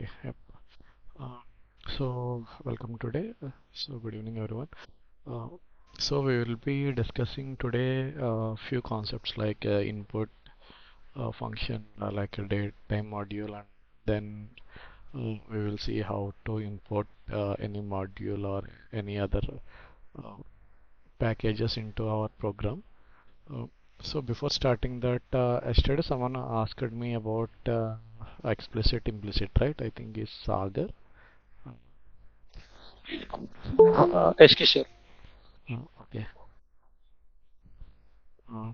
Okay. Yep. Uh, so welcome today. So good evening, everyone. Uh, so we will be discussing today a few concepts like input function, like a datetime module, and then we will see how to import any module or any other uh, packages into our program. Uh, so before starting that, yesterday someone asked me about explicit, implicit, right? I think it's Sagar. ST sir. Okay. Uh,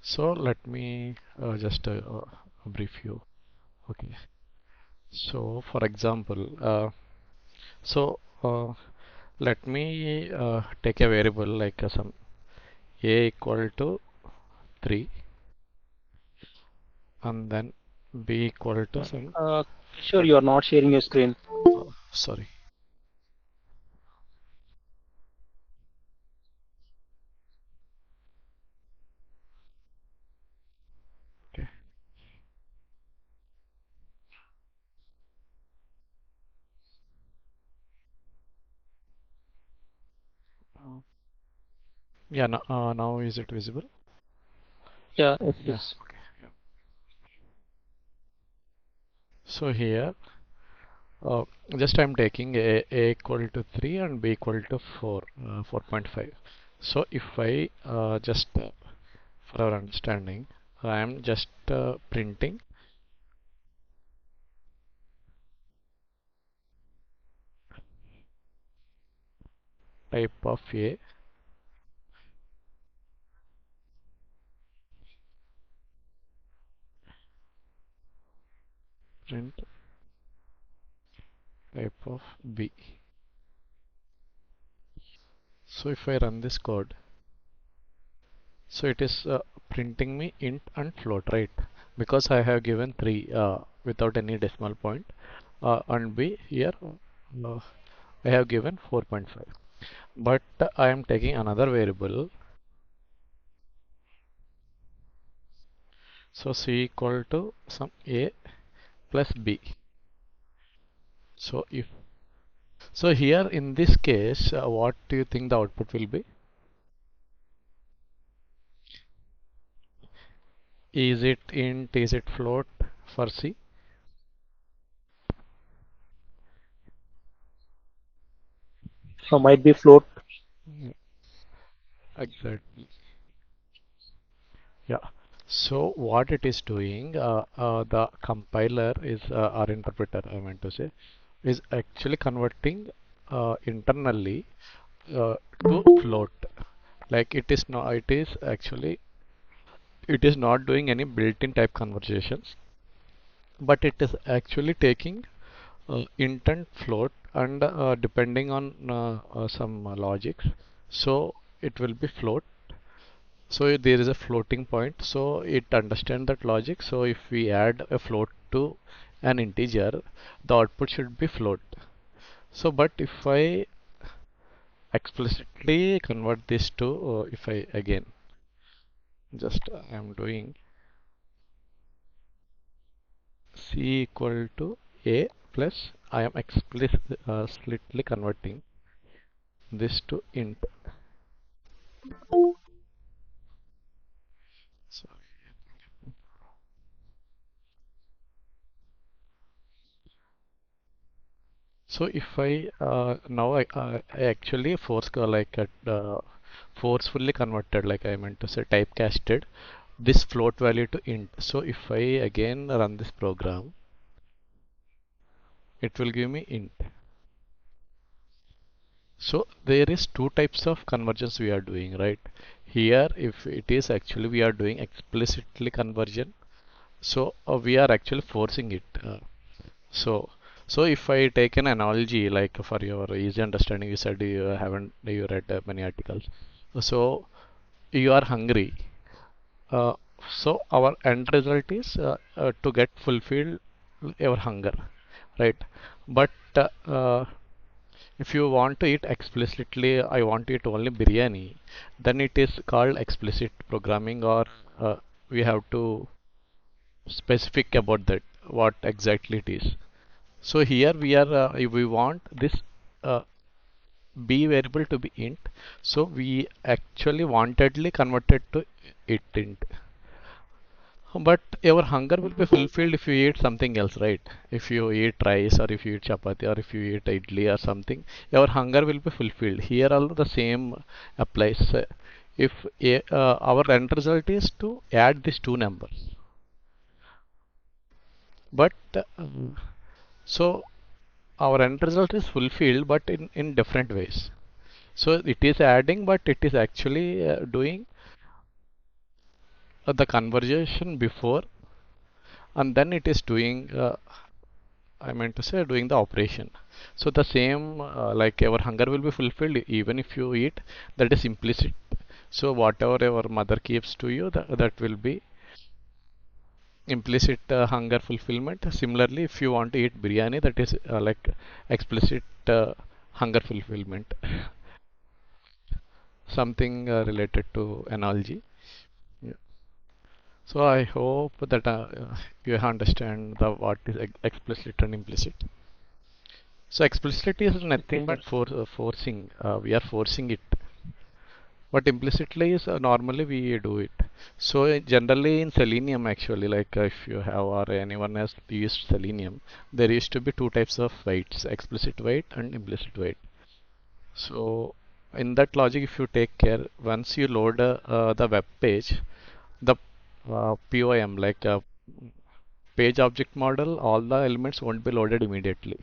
so let me just brief you. Okay. So for example, so let me take a variable like some a equal to 3 and then b equal to some, Sure, you are not sharing your screen. sorry. Okay. Uh, yeah, now is it visible? Yeah, it Yeah. is. Okay. Yeah. So here, Uh, just I'm taking a equal to 3 and b equal to 4, 4.5. So if I just for our understanding, I am just printing type of a, print type of b. So if I run this code, so it is printing me int and float, right? Because I have given 3 without any decimal point, and b here I have given 4.5. But I am taking another variable. So C equal to some A plus B. So if so here in this case, what do you think the output will be? Is it int? Is it float for C? Might be float. Mm, exactly. Yeah. So what it is doing, the compiler is our interpreter, I meant to say, is actually converting internally to float. Like it is not, it is actually it is not doing any built-in type conversations, but it is actually taking intent float and depending on some logics, so it will be float. So there is a floating point, so it understands that logic. So if we add a float to an integer, the output should be float. So but if I explicitly convert this to, if I again just I am doing c equal to a plus, I am explicitly converting this to int. So, so if I now I actually forcefully converted, like I meant to say typecasted this float value to int. So if I again run this program, it will give me int. So there is two types of conversions we are doing, right? Here, if it is actually we are doing explicitly conversion, so we are actually forcing it. So, so if I take an analogy, like for your easy understanding, you said you haven't you read many articles. So you are hungry. Uh, so our end result is to get fulfilled your hunger, right? But if you want to eat explicitly, I want to eat only biryani, then it is called explicit programming, or we have to specific about that what exactly it is. So here we want this uh, b variable to be int. So we actually wantedly converted to it int. But your hunger will be fulfilled if you eat something else, right? If you eat rice or if you eat chapati or if you eat idli or something, your hunger will be fulfilled. Here also the same applies. If our end result is to add these two numbers, but so our end result is fulfilled, but in different ways. So it is adding, but it is actually doing the conversation before, and then it is doing. I meant to say doing the operation. So the same like our hunger will be fulfilled even if you eat. That is implicit. So whatever your mother keeps to you, that will be implicit hunger fulfillment. Similarly, if you want to eat biryani, that is like explicit hunger fulfillment. Something related to analogy. Yeah. So I hope that you understand the what is explicit and implicit. So explicit is Okay, nothing sir. but forcing. We are forcing it. But implicitly is normally we do it. So generally in Selenium actually, like if you have or anyone has used Selenium, there used to be two types of waits: explicit wait and implicit wait. So in that logic, if you take care, once you load the web page, the POM like page object model, all the elements won't be loaded immediately.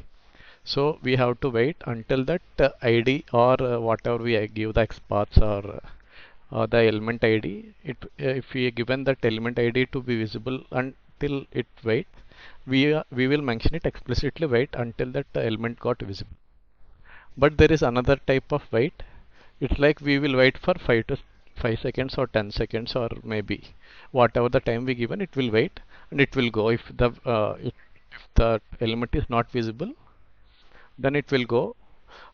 So we have to wait until that ID or whatever we give the XPaths or the element ID. If we given that element ID to be visible until it wait, we will mention it explicitly wait until that element got visible. But there is another type of wait. It's like we will wait for 5 seconds or 10 seconds or maybe whatever the time we given. It will wait and it will go. If the element is not visible, then it will go,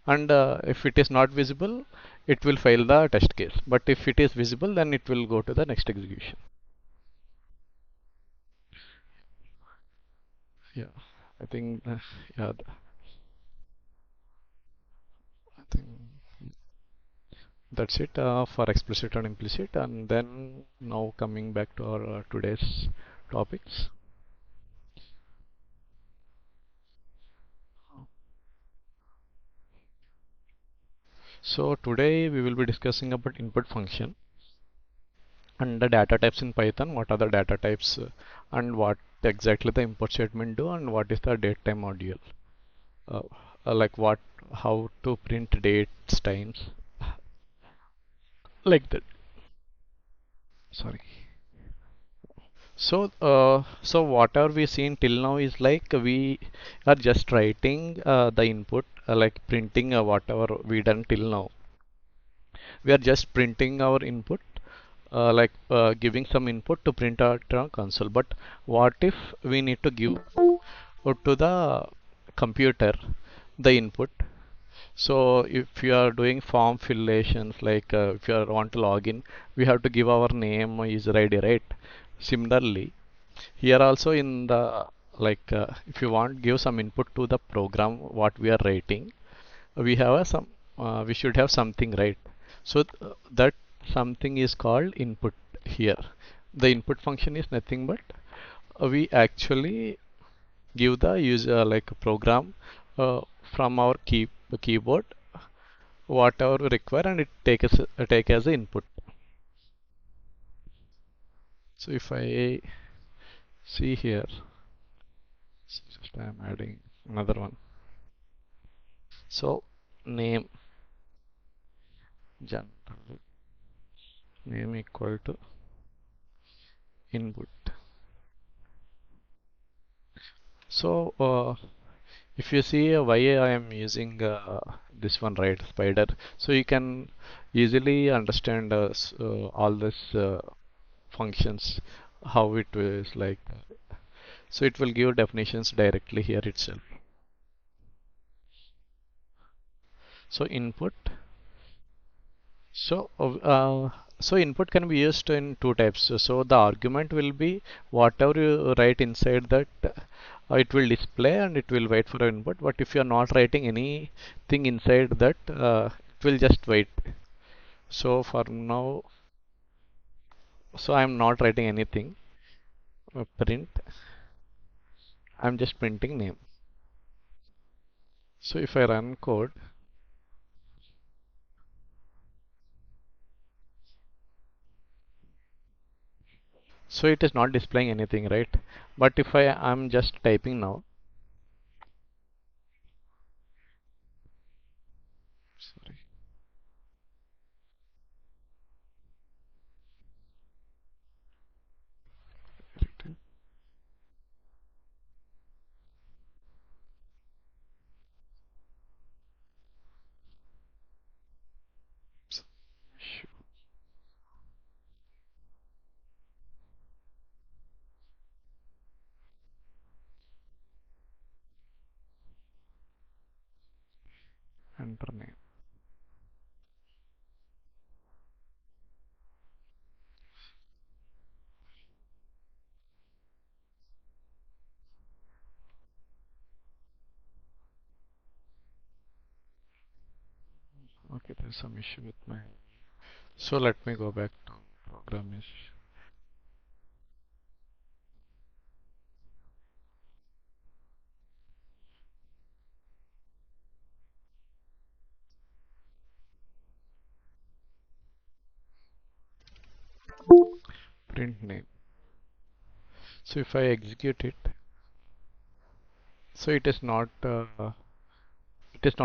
and if it is not visible, it will fail the test case, but if it is visible, then it will go to the next execution. Yeah, I think yeah, I think that's it for explicit and implicit. And then now coming back to our today's topics. So today we will be discussing about input function and the data types in Python. What are the data types, and what exactly the import statement do, and what is the datetime module. uh, like what, how to print dates, times, like that. Sorry. So whatever we seen till now is like we are just writing the input, like printing whatever we done till now. We are just printing our input, like giving some input to print out on console. But what if we need to give to the computer the input? So if you are doing form fillations, like if you want to log in, we have to give our name, user ID, right? Similarly, here also in the like if you want give some input to the program what we are writing, we have we should have something, right? So that something is called input here. The input function is nothing but we actually give the user like a program from our keyboard whatever we require, and it take as an input. So if I see here, so just I am adding another one. So name, general name equal to input. So if you see why I am using this one, right, spider, so you can easily understand all this functions, how it is like. So it will give definitions directly here itself. So input. So so input can be used in two types. So the argument will be whatever you write inside that it will display and it will wait for your input. But if you are not writing anything inside that, it will just wait. So for now, so I'm not writing anything. Print. I'm just printing name. So if I run code, so it is not displaying anything, right? But if I'm just typing now, sorry, enter name. Okay, there's some issue with my. So let me go back to program is print name. So if I execute it, so it is not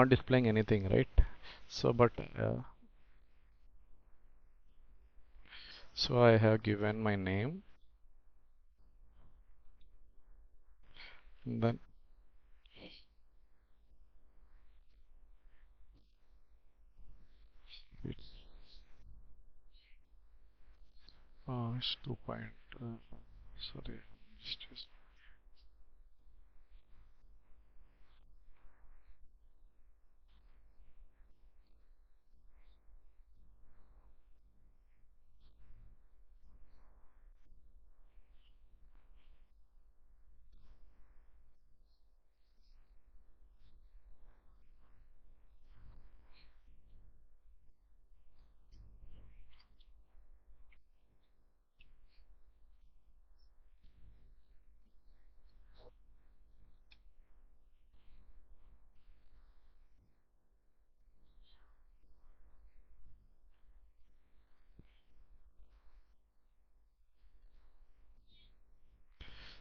displaying anything, right? So but so I have given my name, then it's it's 2 point. Sorry, just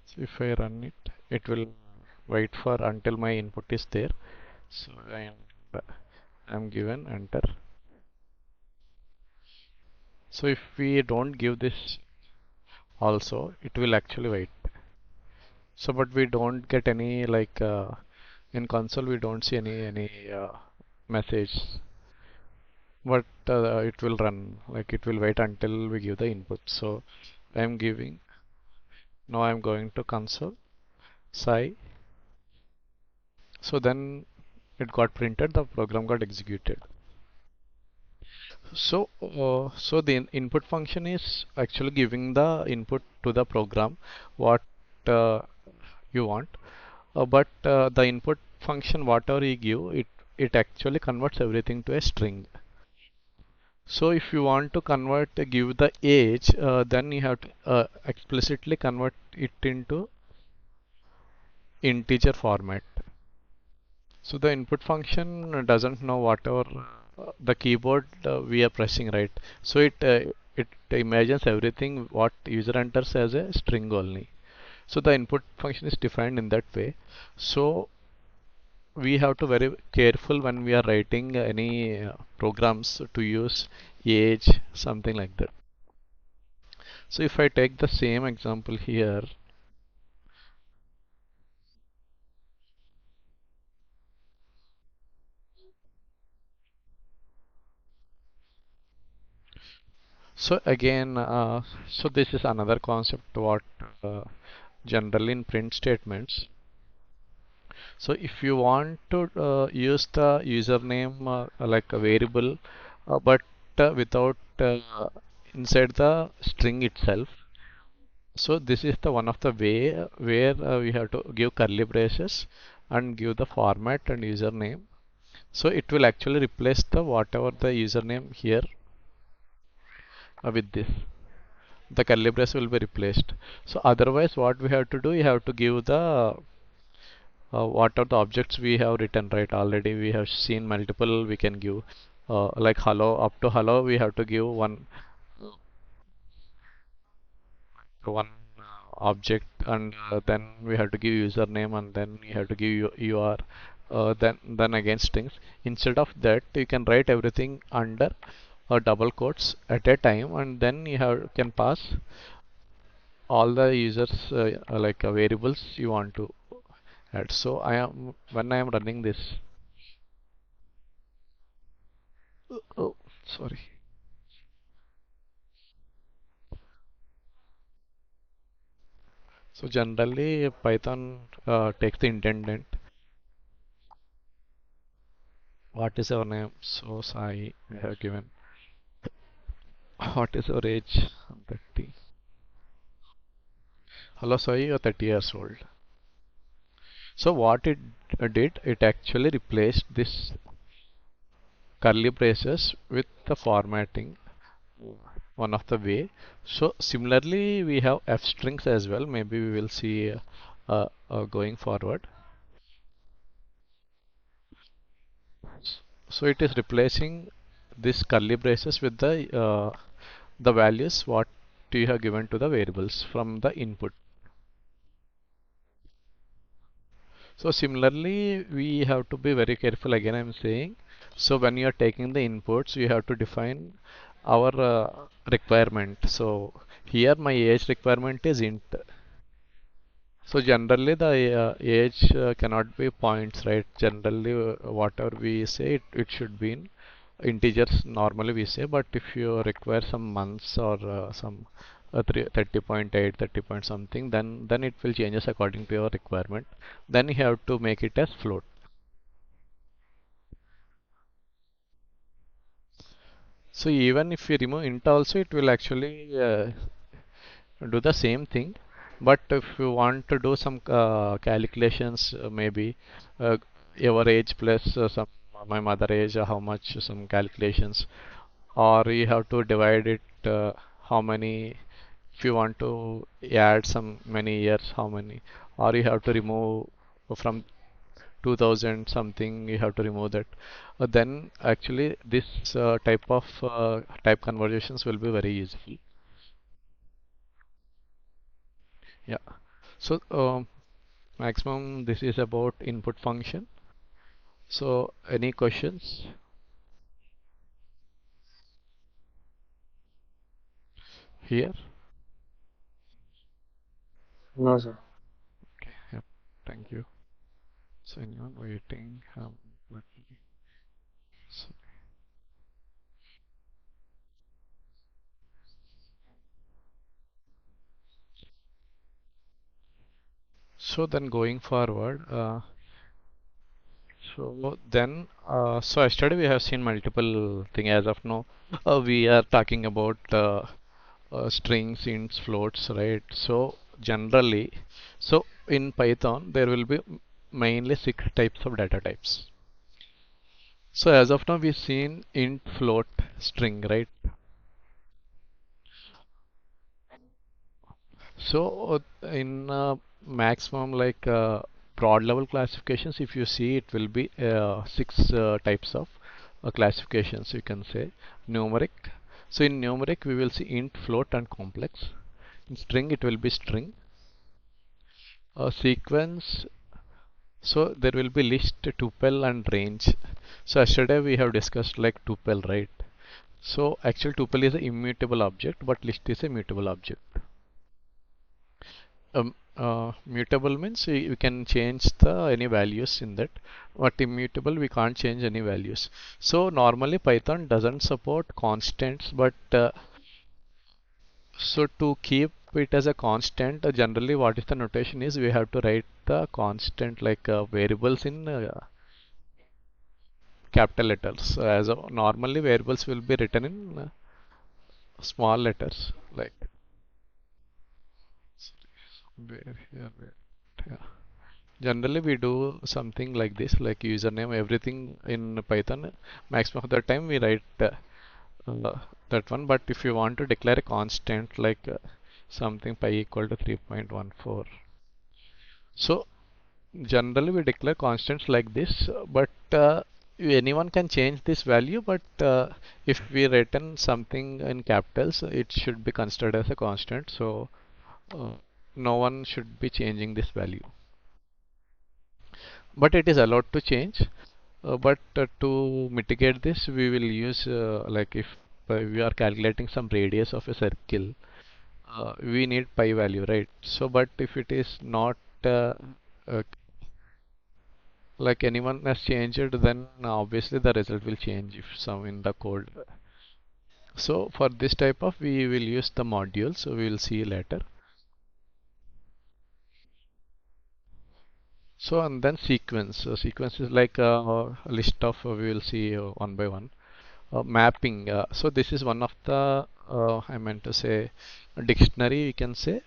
so if I run it, it will wait for until my input is there. So I'm given enter. So if we don't give this also, it will actually wait. So but we don't get any like in console we don't see any message, but it will run like it will wait until we give the input. So I'm giving, now I'm going to console psi. So then it got printed, the program got executed. So so the input function is actually giving the input to the program what uh, you want. But the input function, whatever you give, it actually converts everything to a string. So if you want to convert, give the age, then you have to explicitly convert it into integer format. So the input function doesn't know whatever the keyboard we are pressing, right? So it imagines everything what user enters as a string only. So the input function is defined in that way. So we have to very careful when we are writing any programs to use age, something like that. So if I take the same example here, so again, so this is another concept what generally in print statements. So if you want to use the username like a variable, but without inside the string itself, So this is the one of the way where we have to give curly braces and give the format and username. So it will actually replace the whatever the username here with this. The curly brace will be replaced. So otherwise, what we have to do, you have to give the what are the objects we have written, right? Already we have seen multiple. We can give like hello, up to hello. We have to give one object, and then we have to give username, and then you have to give your then again strings. Instead of that, you can write everything under double quotes at a time, and then you have can pass all the users like variables you want to add. So I am when I am running this. Oh, sorry. So generally Python takes the intendant. What is our name? So Sai I have given. What is your age? I'm 30. Hello Sai, you're 30 years old. So what it did, it actually replaced this curly braces with the formatting, one of the way. So similarly, we have f strings as well. Maybe we will see going forward. So it is replacing this curly braces with the values what you have given to the variables from the input. So similarly, we have to be very careful again, I'm saying. So when you are taking the inputs, you have to define our requirement. So here my age requirement is int. So generally the age cannot be points, right? Generally, whatever we say, it should be in integers normally we say, but if you require some months or some 30.8, 30 point something, then it will changes according to your requirement. Then you have to make it as float. So even if you remove int also, it will actually do the same thing. But if you want to do some calculations, maybe uh, your age plus some my mother age, how much some calculations, or you have to divide it how many if you want to add some many years how many, or you have to remove from 2000 something you have to remove that. Then actually this type of type conversations will be very useful. Yeah. So maximum this is about input function. So any questions here? No, sir. Okay. Yep. Thank you. So anyone waiting? Let me- so, so then going forward, so yesterday we have seen multiple thing as of now. We are talking about strings, ints, floats, right? So generally, so in Python there will be mainly six types of data types. So as of now we've seen int, float, string, right? So in maximum like broad level classifications, if you see it will be six types of classifications you can say. Numeric. So in numeric we will see int, float and complex. In string it will be string. Sequence. So there will be list, tuple and range. So yesterday we have discussed like tuple, right? So actual tuple is an immutable object, but list is a mutable object. Mutable means we can change the any values in that, but immutable we can't change any values. So normally Python doesn't support constants, but so to keep it as a constant, generally what is the notation is we have to write the constant like variables in capital letters. So as of, normally variables will be written in small letters like Where here, where, yeah. Generally, we do something like this, like username, everything in Python. Maximum of the time we write uh, that one. But if you want to declare a constant, like something pi equal to 3.14, so generally we declare constants like this. But anyone can change this value. But if we written something in capitals, it should be considered as a constant. So uh, no one should be changing this value. But it is allowed to change. But to mitigate this, we will use like if we are calculating some radius of a circle, we need pi value, right? So, but if it is not uh, like anyone has changed it, then obviously the result will change if some in the code. So, for this type of, we will use the module. So, we will see later. So, and then sequence. So, sequence is like a list of, we will see one by one. Mapping. So this is one of the I meant to say dictionary. We can say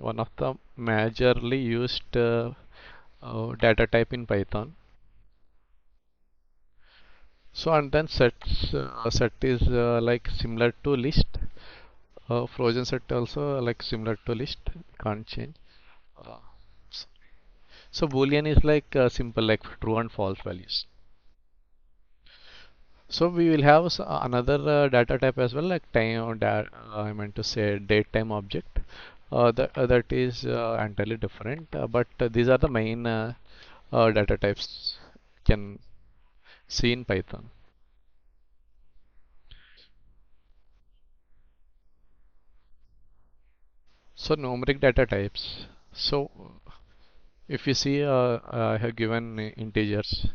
one of the majorly used data type in Python. So and then sets. Set is like similar to list. Frozen set also like similar to list. Can't change. Uh, so Boolean is like simple like true and false values. So we will have another data type as well, like time or I meant to say date time object. That is entirely different. But these are the main data types can see in Python. So numeric data types. So if you see, I have given integers.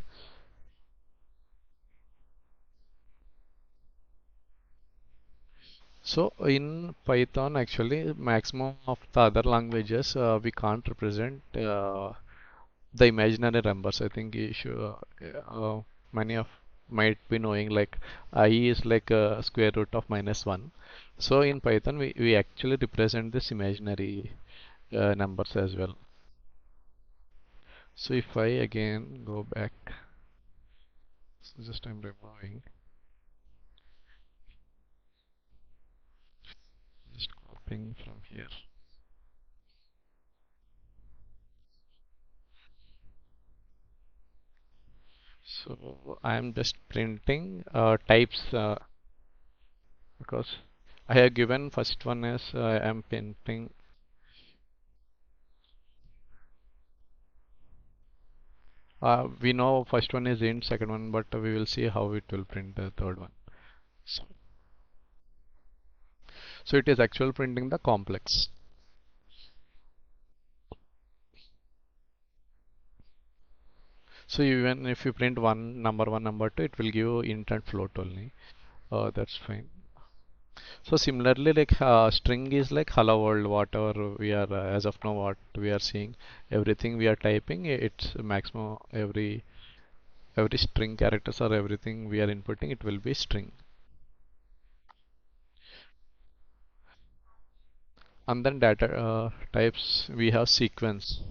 So in Python, actually, maximum of the other languages we can't represent the imaginary numbers. I think you should, many of might be knowing like I is like a square root of -1. So in Python, we actually represent this imaginary numbers as well. So if I again go back, so just I'm removing, just copying from here. So I'm just printing types because I have given first one as I'm printing. We know first one is int, second one, but we will see how it will print the third one. So, so it is actual printing the complex. So even if you print one, number two, it will give you int and float only. That's fine. So similarly, like string is like hello world, whatever we are as of now, what we are seeing, everything we are typing, it's maximum every string characters or everything we are inputting, it will be string. And then data types, we have sequence.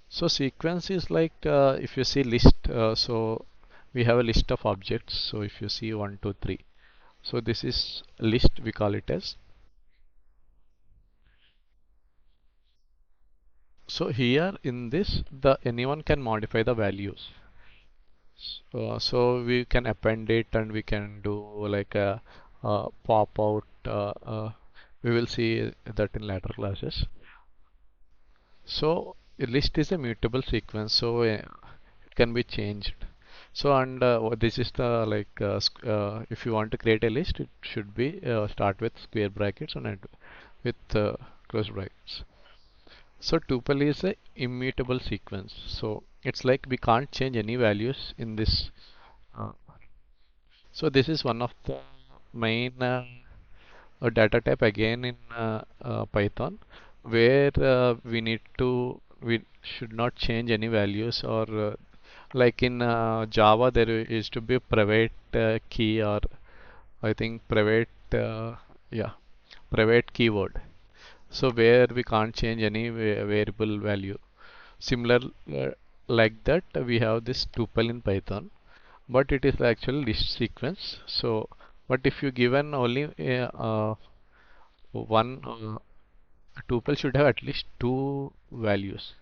So sequence is like if you see list, so we have a list of objects. So if you see one, two, three, so this is list. We call it as. So here in this, the anyone can modify the values. So we can append it and we can do like a, pop out. We will see that in later classes. So a list is a mutable sequence, so it can be changed. So and this is the like if you want to create a list, it should be start with square brackets and end with close brackets. So tuple is a immutable sequence. So it's like we can't change any values in this. Uh, so this is one of the main data type again in Python, where we should not change any values or like in Java there is to be a private key or I think private yeah private keyword. So where we can't change any variable value. Similar like that we have this tuple in Python, but it is actually list sequence. So but if you given only one tuple should have at least two values,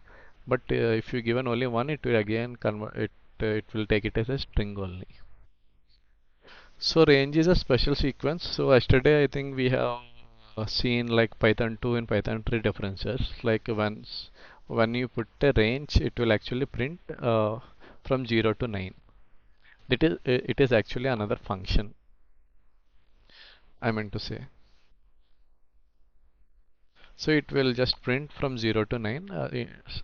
but if you given only one, it will again convert it, it will take it as a string only. So range is a special sequence. So yesterday I think we have seen like Python 2 and Python 3 differences. Like when you put a range, it will actually print from 0 to 9. It is actually another function, I meant to say. So it will just print from 0 to 9.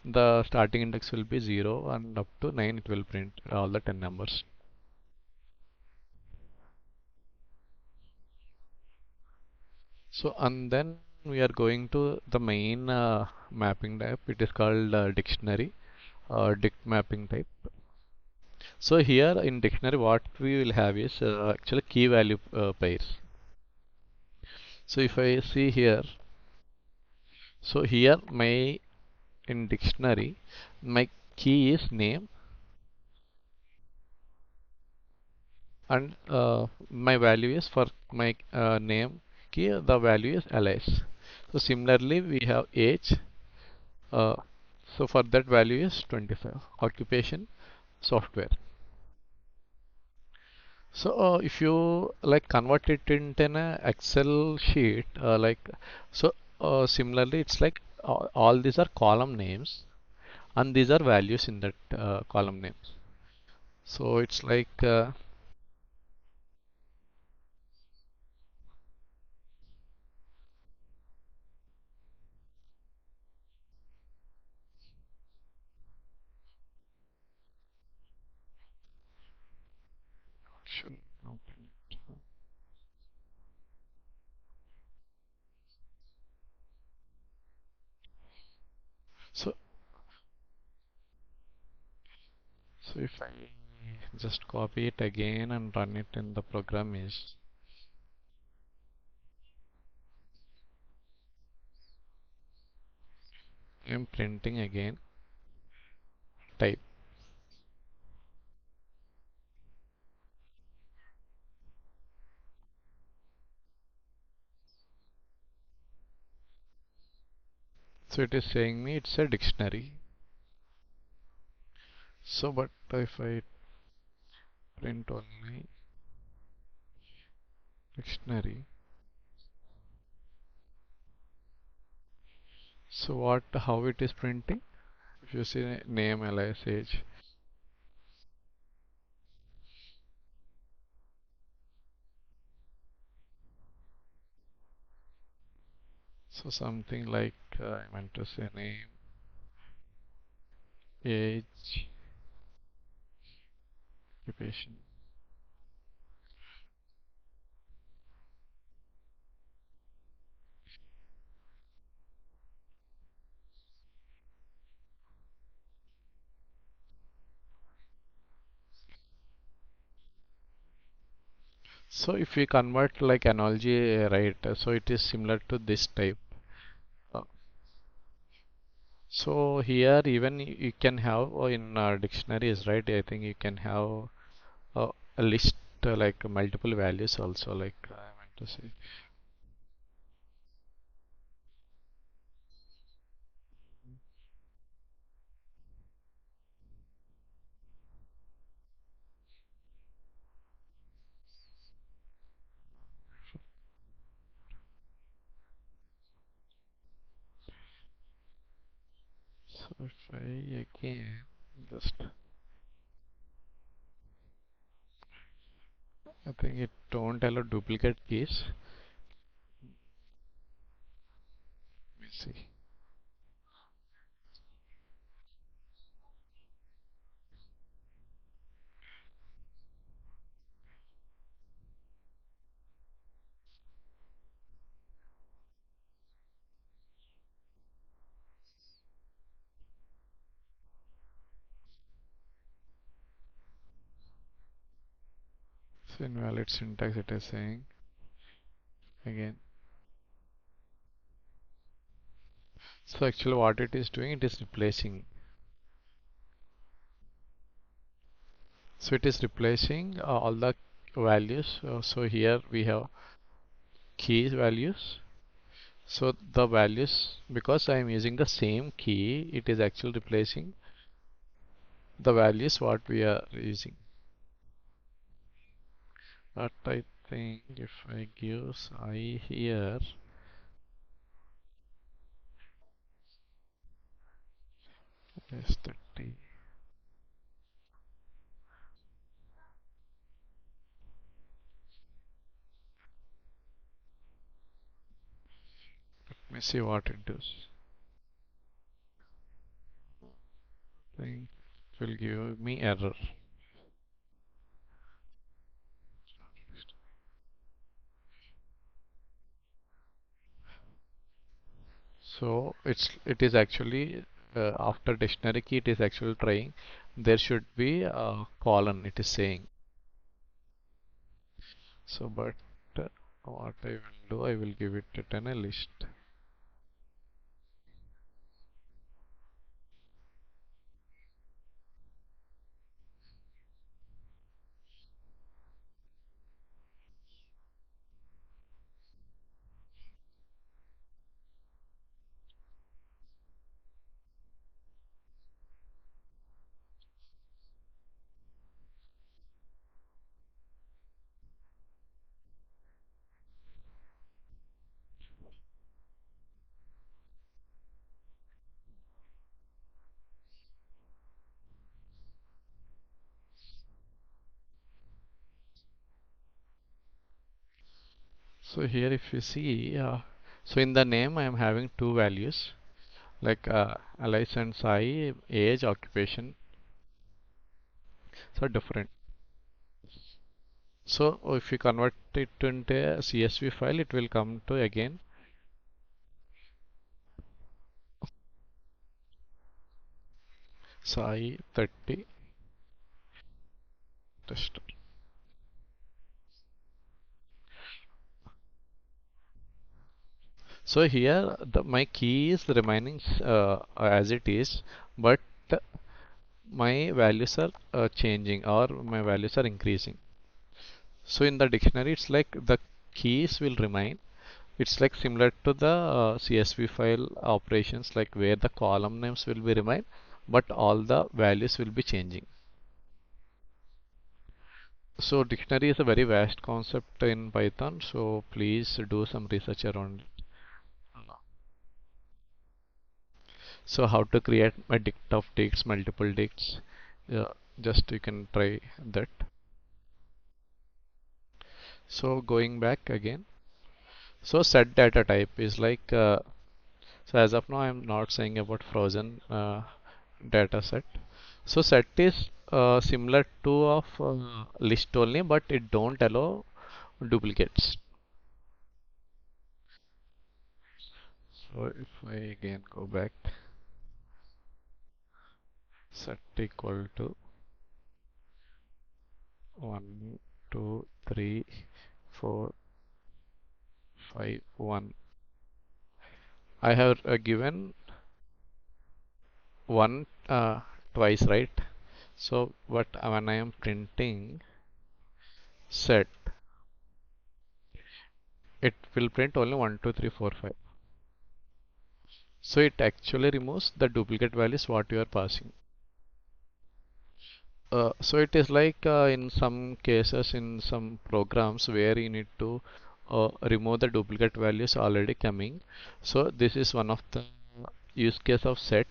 The starting index will be 0 and up to 9 it will print all the 10 numbers. So and then we are going to the main mapping type. It is called dictionary dict mapping type. So here in dictionary what we will have is actually key value pairs. So if I see here, so here my in dictionary my key is name and my value is for my name key, the value is alias. So similarly we have age, uh, so for that value is 25. Occupation software. So if you like convert it into an Excel sheet, so similarly it's like all these are column names and these are values in that column names. So it's like should open it. So so if I just copy it again and run it in the program is I'm printing again type. So it is saying me it's a dictionary. So but if I print only dictionary, so what how it is printing? If you see name, alias, age, so something like I meant to say name, age, occupation. So if we convert like analogy, right? So it is similar to this type. Uh, so here even you can have in dictionaries, right? I think you can have a list like multiple values also. Like I meant to say. So if I again just, I think it don't allow duplicate keys. Let me see. So invalid syntax it is saying again. So actually what it is doing, it is replacing. So it is replacing all the values. So here we have key values. So the values, because I am using the same key, it is actually replacing the values what we are using. But I think if I give I here, is 30. Let me see what it does. I think it will give me error. So it is actually after dictionary key it is actually trying. There should be a colon. It is saying. So but what I will do, I will give it a list. So here if you see, so in the name I am having two values like license I, age, occupation. So different. So if you convert it into a CSV file, it will come to again Sai 30 tester. So here my key is remaining as it is, but my values are changing or my values are increasing. So in the dictionary, it's like the keys will remain. It's like similar to the CSV file operations, like where the column names will be remain, but all the values will be changing. So dictionary is a very vast concept in Python, so please do some research around it. So how to create a dict of dicts, multiple dicts. Yeah, just you can try that. So going back again. So set data type is like so as of now I'm not saying about frozen data set. So set is similar to of list only, but it don't allow duplicates. So if I again go back, set equal to 1, 2, 3, 4, 5, 1. I have given 1 twice, right? So but when I am printing set, it will print only 1, 2, 3, 4, 5. So it actually removes the duplicate values what you are passing. So it is like in some cases in some programs where you need to remove the duplicate values already coming. So this is one of the use case of set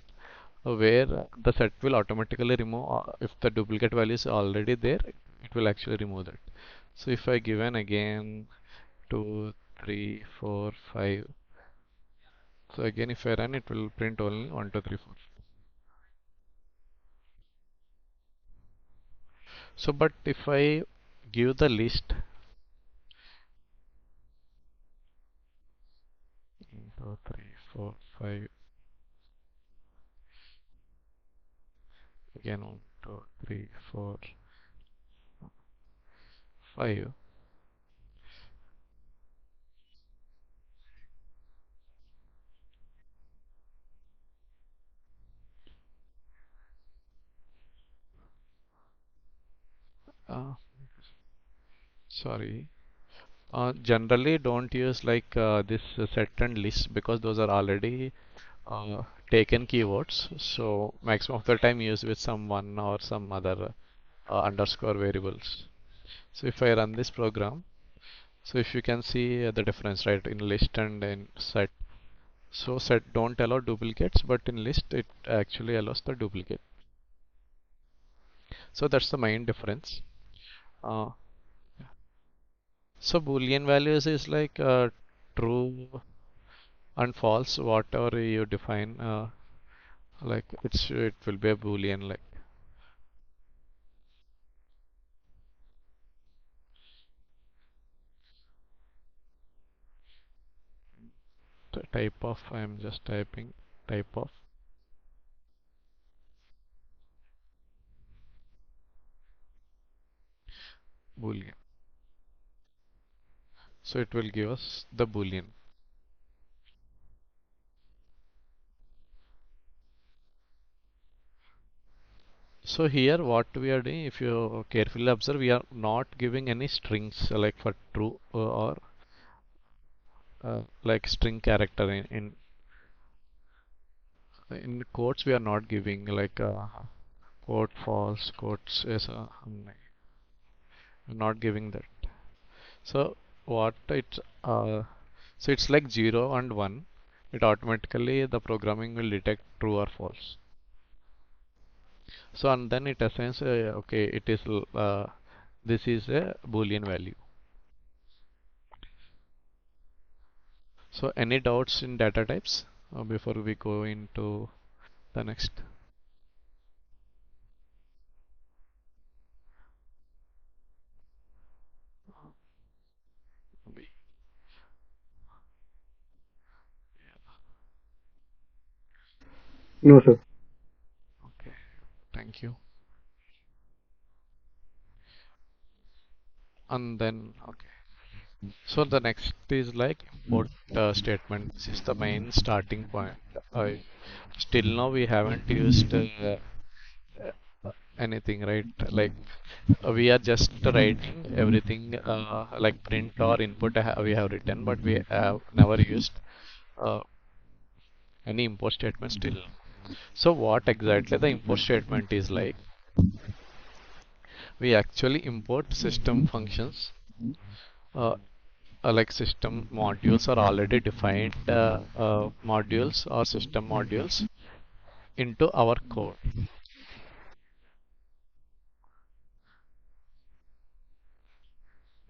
where the set will automatically remove if the duplicate value is already there, it will actually remove that. So if I given again 2, 3, 4, 5. So again if I run it will print only 1, 2, 3, 4. So but if I give the list 1, 2, 3, 4, 5, again 1, 2, 3, 4, 5. uh, sorry. Generally, don't use like this set and list because those are already uh, taken keywords. So maximum of the time use with some one or some other underscore variables. So if I run this program, so if you can see the difference, right, in list and in set. So set don't allow duplicates, but in list it actually allows the duplicate. So that's the main difference. Uh, so Boolean values is like true and false, whatever you define. Like it will be a Boolean like type of. I am just typing type of Boolean. So it will give us the Boolean. So here what we are doing, if you carefully observe, we are not giving any strings like for true or like string character in quotes we are not giving like quote false quotes is not giving that. So what it so it's like 0 and 1. It automatically the programming will detect true or false. So and then it assigns okay it is this is a Boolean value. So any doubts in data types before we go into the next? No, sir. Okay, thank you. And then okay. So the next is like import statement. This is the main starting point. Still now we haven't used anything, right? Like we are just writing everything like print or input we have written, but we have never used uh, any import statement still. So what exactly the import statement is like? We actually import system functions. Uh, like system modules are already defined modules or system modules into our code.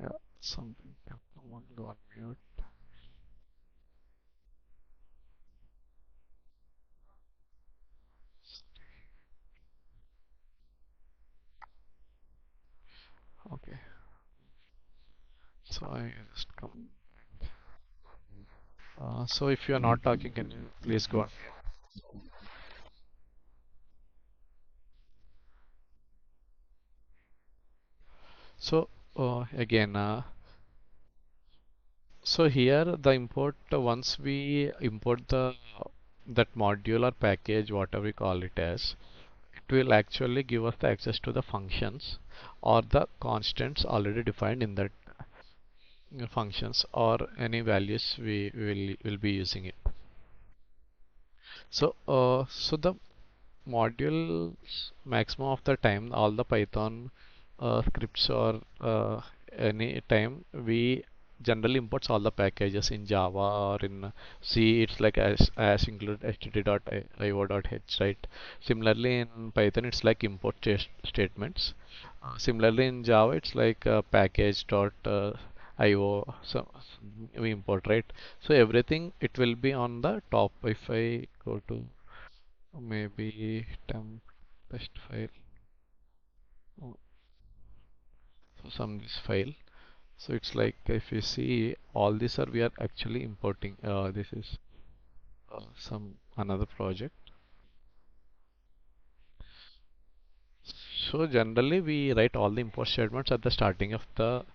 Yeah, something. Come on, go on mute. Okay, so I just come. So if you are not talking, can you please go on? So again, so here the import once we import the that module or package, whatever we call it as, it will actually give us the access to the functions or the constants already defined in that functions or any values we will be using it. So so the modules maximum of the time all the Python scripts or any time we generally imports all the packages in Java or in C. It's like as include htd.io.h, right? Similarly in Python it's like import statements. Similarly in Java it's like package dot io, so we import, right? So everything it will be on the top. If I go to maybe temp test file, oh, so some this file, so it's like if you see all these are we are actually importing this is some another project. So generally we write all the import statements at the starting of the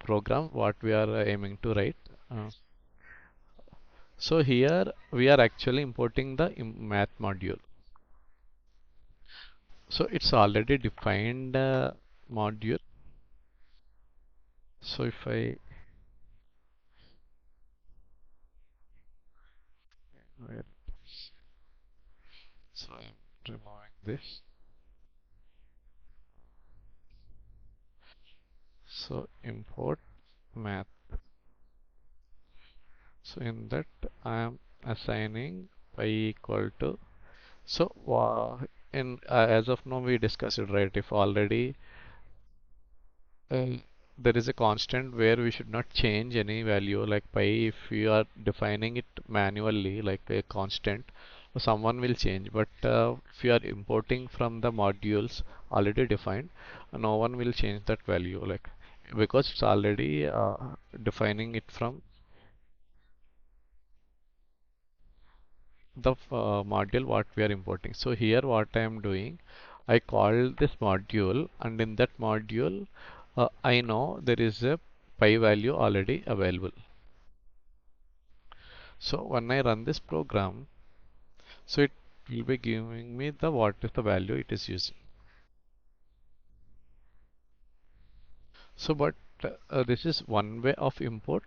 program what we are aiming to write. So here we are actually importing the math module. So it's already defined module. So if I where, so I'm removing this. So import math. So in that I am assigning pi equal to, so in as of now we discussed it, right? If already there is a constant where we should not change any value like pi, if we are defining it manually like a constant, someone will change, but if you are importing from the modules already defined, no one will change that value, like because it's already defining it from the module what we are importing. So here what I am doing, I call this module, and in that module I know there is a pi value already available. So when I run this program, so it will be giving me the what is the value it is using. So but this is one way of import.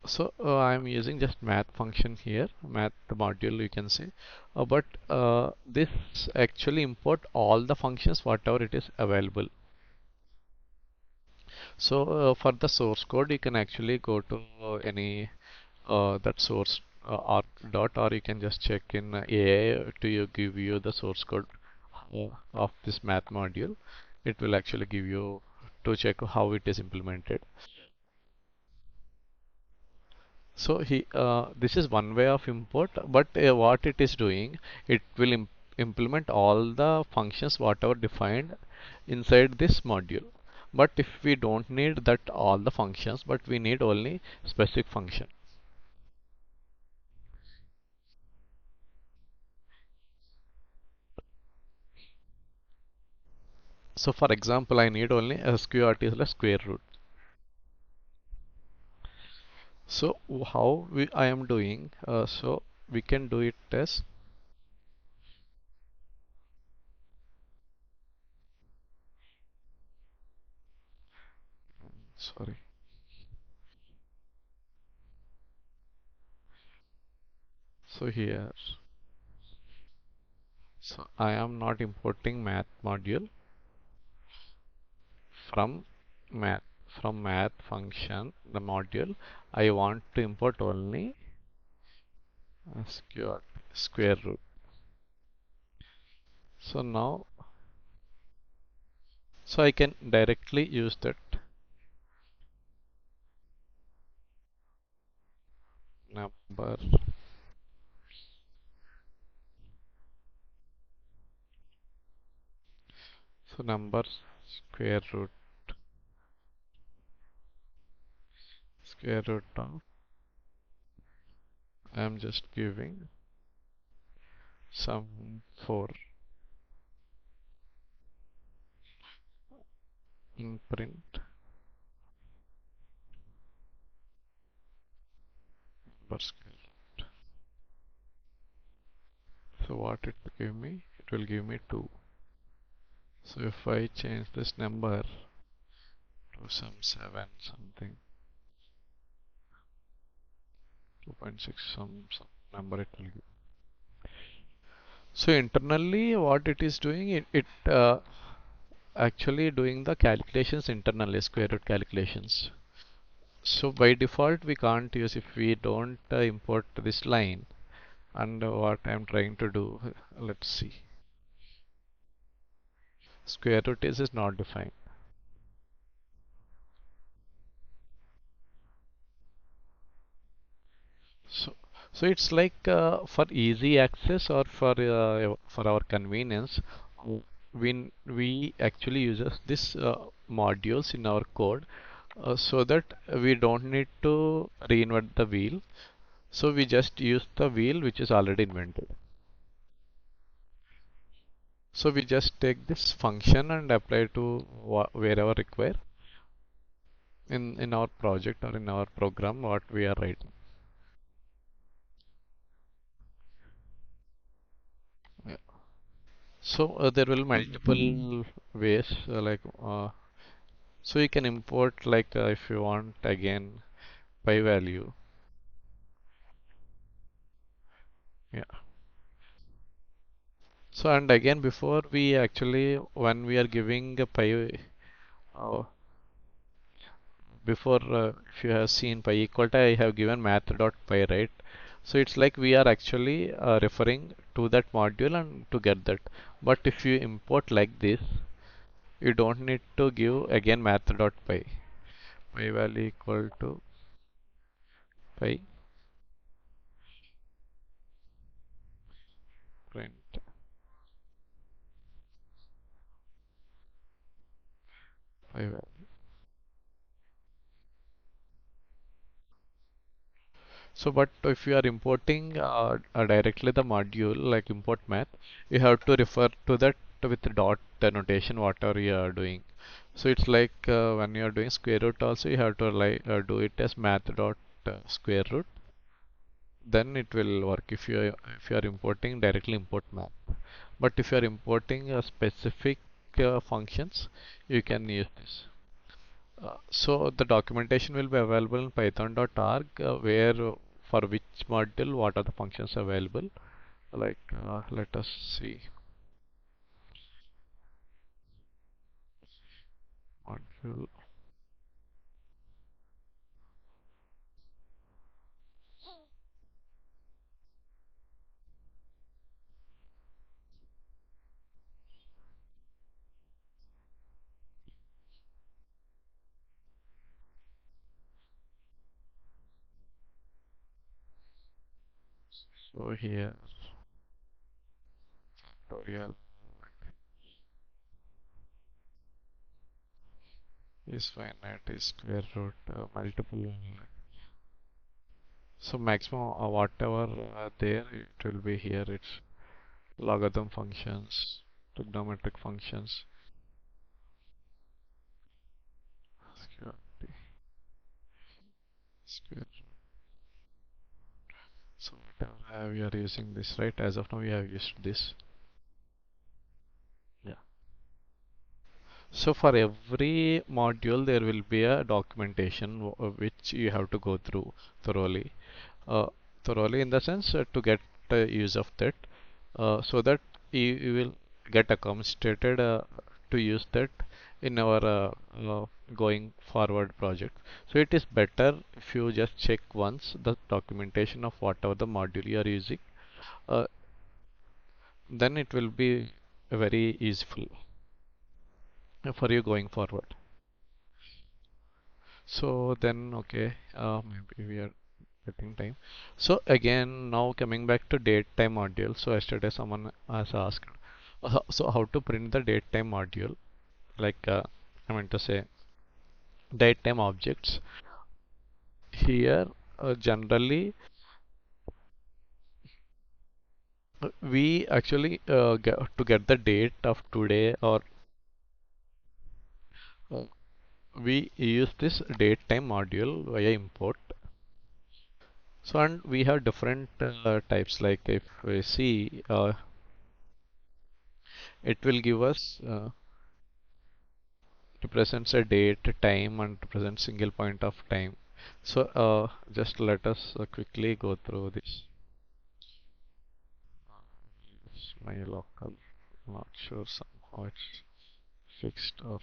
So I am using just math function here, math module you can say, but this actually import all the functions whatever it is available. So for the source code you can actually go to any that source arc dot, or you can just check in AI to give you the source code of this math module. It will actually give you to check how it is implemented. So this is one way of import, but what it is doing, it will implement all the functions whatever defined inside this module. But if we don't need that all the functions, but we need only specific function. So for example, I need only sqrt is like square root. So how I am doing, so we can do it as, sorry. So here, so I am not importing math module from math function, the module. I want to import only square root. So now, so I can directly use that number. So number square root of, I am just giving some 4 in print per square. So what it will give me? It will give me 2. So if I change this number to some 7 something, 2.6 some number it will give. So internally what it is doing, it actually doing the calculations internally, square root calculations. So by default we can't use if we don't import this line. And what I'm trying to do, let's see. Square root is not defined. So, so it's like for easy access or for our convenience, we actually uses this modules in our code so that we don't need to reinvent the wheel. So we just use the wheel which is already invented. So we just take this function and apply to wherever required in our project or in our program what we are writing. Yeah. So there will multiple ways so you can import if you want again pi value. Yeah. So and again before we actually when we are giving a pi uh, before if you have seen pi equal to I have given math dot pi, right? So it's like we are actually referring to that module and to get that. But if you import like this, you don't need to give again math dot pi. Pi value equal to pi print pi value. So, but if you are importing directly the module like import math, you have to refer to that with dot notation whatever you are doing. So it's like when you are doing square root also you have to do it as math dot square root. Then it will work if you are importing directly import math. But if you are importing a specific functions, you can use this. So the documentation will be available in python.org where for which module what are the functions available. Let us see module. So here tutorial is finite is square root multiple. So maximum whatever there it will be here. It's logarithm functions, trigonometric functions, square, square. So whatever we are using this, right? As of now we have used this. Yeah. So for every module there will be a documentation which you have to go through thoroughly. Uh, Thoroughly in the sense to get use of that so that you will get accommodated to use that in our going forward project. So it is better if you just check once the documentation of whatever the module you are using, uh, then it will be very useful for you going forward. So then, okay, maybe we are getting time. So again, now coming back to date time module. So yesterday someone has asked, so how to print the date time module? Like I meant to say date time objects. Here, generally, we actually to get the date of today, or uh, we use this date time module via import. So and we have different types. Like if we see, it will give us represents a date, time, and represents single point of time. So just let us quickly go through this. It's my local, not sure somehow it's fixed off.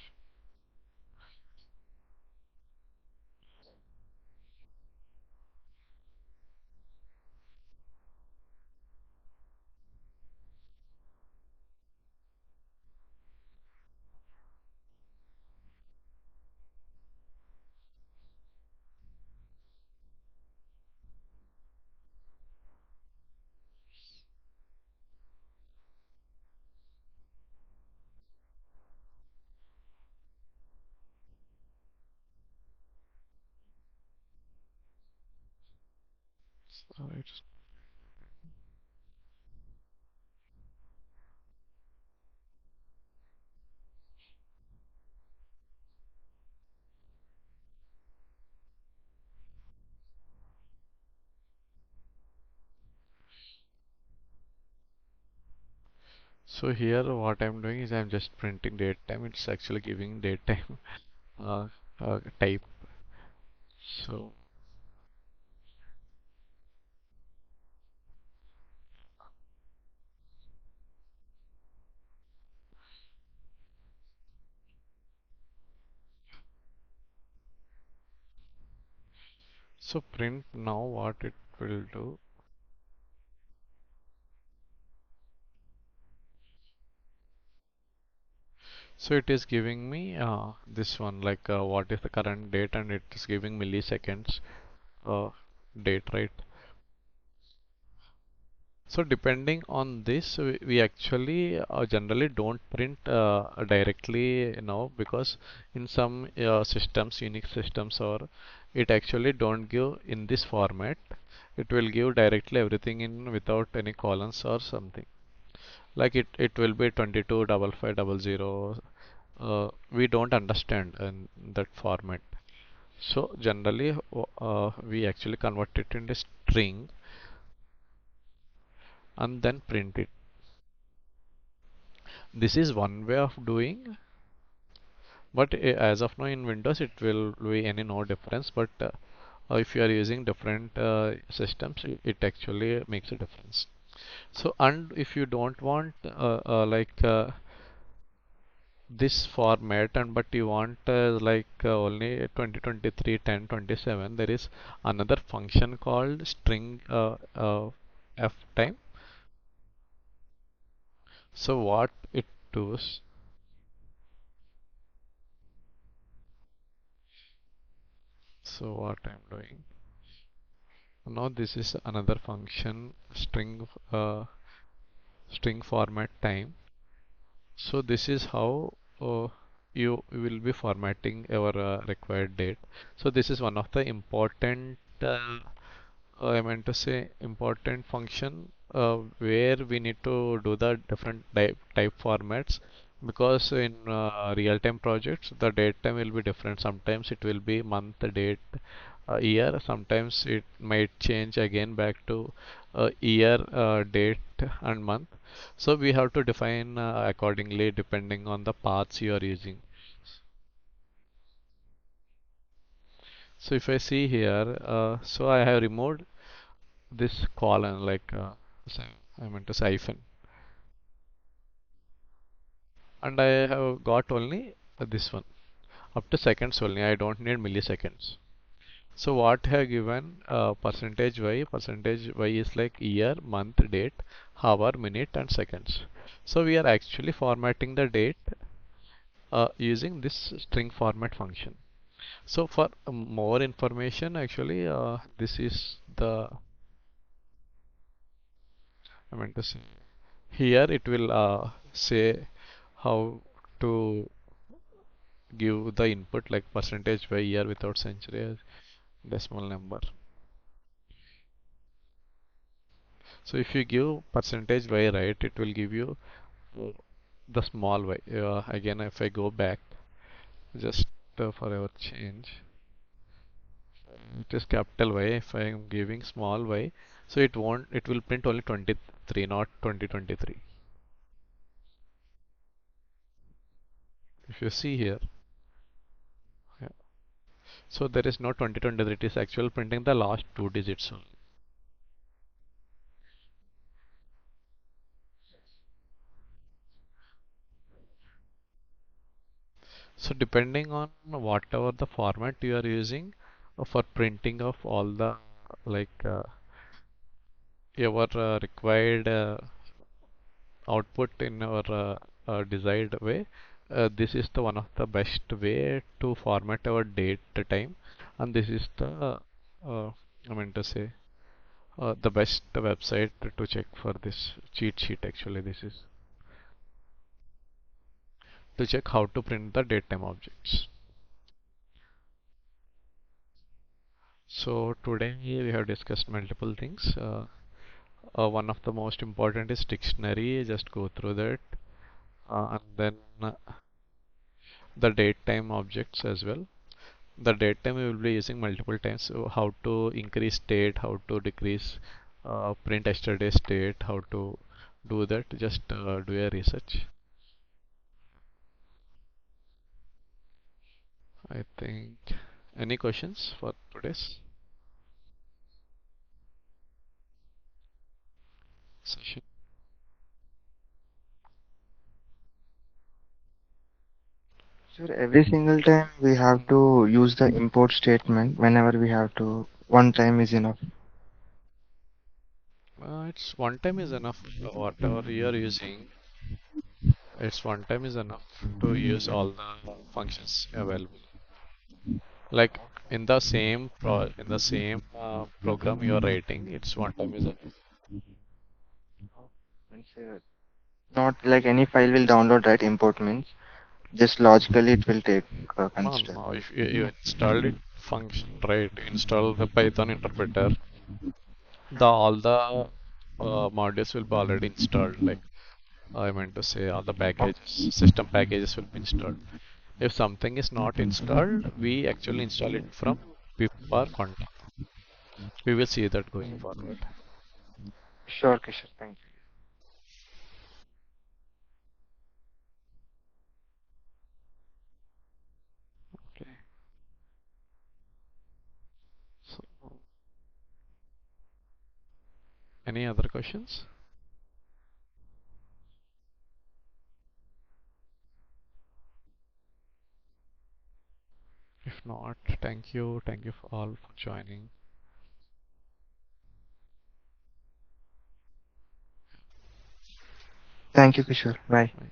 So it's So here what I'm doing is I'm just printing date time. It's actually giving date time uh, type. So so print now what it will do. So it is giving me this one like what is the current date, and it is giving milliseconds uh, date, right? So depending on this, we actually generally don't print directly, because in some systems, Unix systems, or it actually don't give in this format. It will give directly everything in without any colons or something. Like it will be 225500. We don't understand in that format. So generally, we actually convert it into string and then print it. This is one way of doing, but as of now in Windows it will be any no difference. But if you are using different systems, it actually makes a difference. So, and if you don't want this format, and but you want only 2023 1027, there is another function called string f time. So what it does, so what I'm doing now, this is another function, string format time. So this is how you will be formatting your required date. So this is one of the important I meant to say important function where we need to do the different type formats, because in real-time projects the date time will be different. Sometimes it will be month, date, year. Sometimes it might change again back to year, date, and month. So we have to define accordingly depending on the paths you are using. So if I see here, so I have removed this colon, so I meant to say hyphen, and I have got only this one up to seconds only. I don't need milliseconds. So what I have given percentage y is like year, month, date, hour, minute, and seconds. So we are actually formatting the date using this string format function. So for more information, actually, this is the I meant to say. Here it will say how to give the input, like percentage by year without century as decimal number. So if you give percentage by right, it will give you uh, the small y. Again, if I go back, just for our change, it is capital Y. If I am giving small y, so it won't. It will print only 23, not 2023. If you see here, yeah. So there is no 2023. It is actual printing the last two digits only. So depending on whatever the format you are using for printing of all the like your required output in our desired way, this is the one of the best way to format our date time, and this is the I mean to say the best website to check for this cheat sheet. Actually, this is to check how to print the datetime objects. So today we have discussed multiple things. One of the most important is dictionary. Just go through that, and then the date time objects as well. The date time we will be using multiple times. So how to increase date, how to decrease print yesterday's date, how to do that. Just do a research. I think any questions for today's session? Sir, every single time we have to use the import statement whenever we have to. One time is enough. It's one time is enough. Whatever you're using, it's one time is enough to use all the functions available. Like in the same program you're writing, it's one time is enough. Means, not like any file will download, right? Import means just logically it will take No, consider. no. If you installed it function, right? Install the Python interpreter, the all the modules will be already installed. Like I meant to say, all the packages, system packages will be installed. If something is not installed, we actually install it from pip or conta. We will see that going forward. Sure, Kishore. Thank you. Okay. So, any other questions? If not, thank you. Thank you for all for joining. Thank you, Kishore. Bye. Bye.